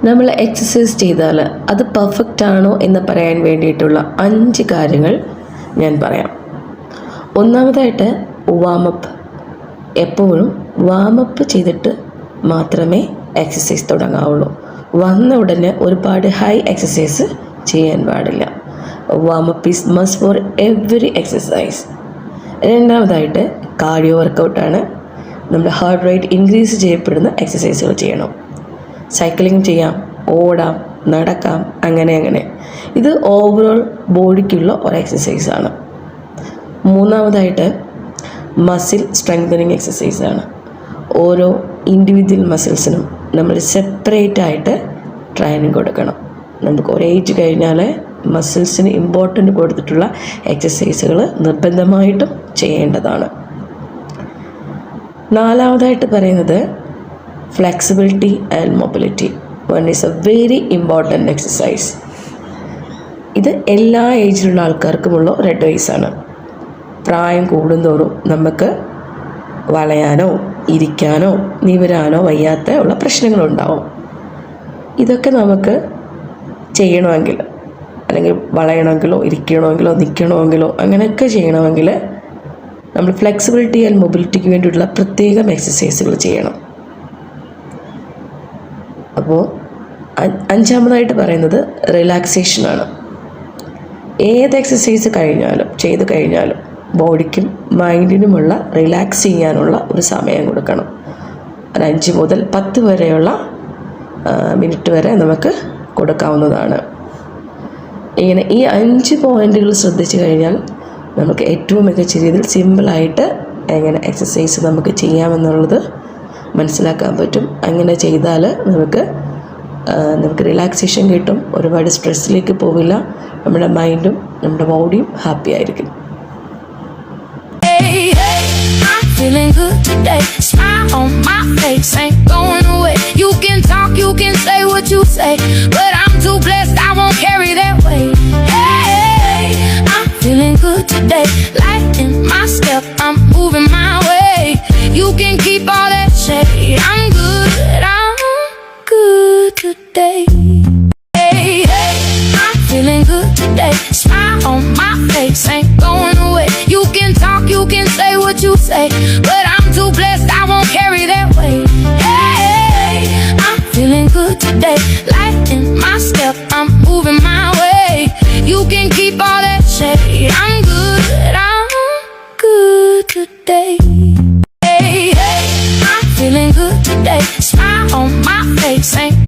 നമ്മൾ എക്സസൈസ് ചെയ്താൽ അത് പെർഫെക്റ്റ് ആണോ എന്ന് പറയാൻ വേണ്ടിയിട്ടുള്ള 5 കാര്യങ്ങൾ ഞാൻ പറയാം. ഒന്നാമതായിട്ട് വാമപ്പ്. എപ്പോഴും വാമപ്പ് ചെയ്തിട്ട് മാത്രമേ എക്സസൈസ് തുടങ്ങാവുള്ളൂ. വന്ന ഉടനെ ഒരുപാട് ഹൈ എക്സസൈസ് ചെയ്യാൻ പാടില്ല. Warm up is must for every exercise. രണ്ടാമതായിട്ട് കാർഡിയോ വർക്കൗട്ടാണ്. നമ്മുടെ ഹാർട്ട് റേറ്റ് ഇൻക്രീസ് ചെയ്യപ്പെടുന്ന എക്സസൈസുകൾ ചെയ്യണം. സൈക്ലിംഗ് ചെയ്യാം, ഓടാം, നടക്കാം, അങ്ങനെ. ഇത് ഓവറോൾ ബോഡിക്കുള്ള ഒരു എക്സസൈസാണ്. മൂന്നാമതായിട്ട് മസിൽ സ്ട്രെങ്തനിങ് എക്സസൈസാണ്. ഓരോ ഇൻഡിവിജ്വൽ മസിൽസിനും നമ്മൾ സെപ്പറേറ്റ് ആയിട്ട് ട്രെയിനിങ് കൊടുക്കണം. നമുക്ക് ഒരു ഏജ് കഴിഞ്ഞാൽ മസിൽസിന് ഇമ്പോർട്ടൻ്റ് കൊടുത്തിട്ടുള്ള എക്സസൈസുകൾ നിർബന്ധമായിട്ടും ചെയ്യേണ്ടതാണ്. നാലാമതായിട്ട് പറയുന്നത് flexibility and mobility. One is A very important exercise. ഇത് എല്ലാ ഏജിലുള്ള ആൾക്കാർക്കുമുള്ള ഒരു അഡ്വൈസാണ്. പ്രായം കൂടുന്തോറും നമുക്ക് വളയാനോ ഇരിക്കാനോ നിവരാനോ വയ്യാത്ത ഉള്ള പ്രശ്നങ്ങളുണ്ടാവും. ഇതൊക്കെ നമുക്ക് ചെയ്യണമെങ്കിൽ, അല്ലെങ്കിൽ വളയണമെങ്കിലോ ഇരിക്കണമെങ്കിലോ നിൽക്കണമെങ്കിലോ അങ്ങനെയൊക്കെ ചെയ്യണമെങ്കിൽ നമ്മൾ ഫ്ലെക്സിബിലിറ്റി ആൻഡ് മൊബിലിറ്റിക്ക് വേണ്ടിയിട്ടുള്ള പ്രത്യേകം എക്സസൈസുകൾ ചെയ്യണം. അപ്പോൾ അഞ്ചാമതായിട്ട് പറയുന്നത് റിലാക്സേഷനാണ്. ഏത് എക്സസൈസ് ചെയ്ത് കഴിഞ്ഞാലും ബോഡിക്കും മൈൻഡിനുമുള്ള റിലാക്സ് ചെയ്യാനുള്ള ഒരു സമയം കൊടുക്കണം. ഒരു 5 മുതൽ 10 വരെയുള്ള മിനിറ്റ് വരെ നമുക്ക് കൊടുക്കാവുന്നതാണ്. ഇങ്ങനെ ഈ 5 പോയിന്റുകൾ ശ്രദ്ധിച്ചു കഴിഞ്ഞാൽ നമുക്ക് ഏറ്റവും മികച്ച രീതിയിൽ സിമ്പിളായിട്ട് എങ്ങനെ എക്സസൈസ് നമുക്ക് ചെയ്യാമെന്നുള്ളത് മനസ്സിലാക്കാൻ പറ്റും. അങ്ങനെ ചെയ്താൽ നമുക്ക് റിലാക്സേഷൻ കിട്ടും. ഒരുപാട് സ്ട്രെസ്സിലേക്ക് പോവില്ല. നമ്മുടെ മൈൻഡും നമ്മുടെ ബോഡിയും ഹാപ്പി ആയിരിക്കും. Feeling good today, smile on my face, ain't going away. You can talk, you can say what you say, but I'm too blessed, I won't carry that weight. Hey, I'm feeling good today, light in my step, I'm moving my way. You can keep all that shade, I'm good today.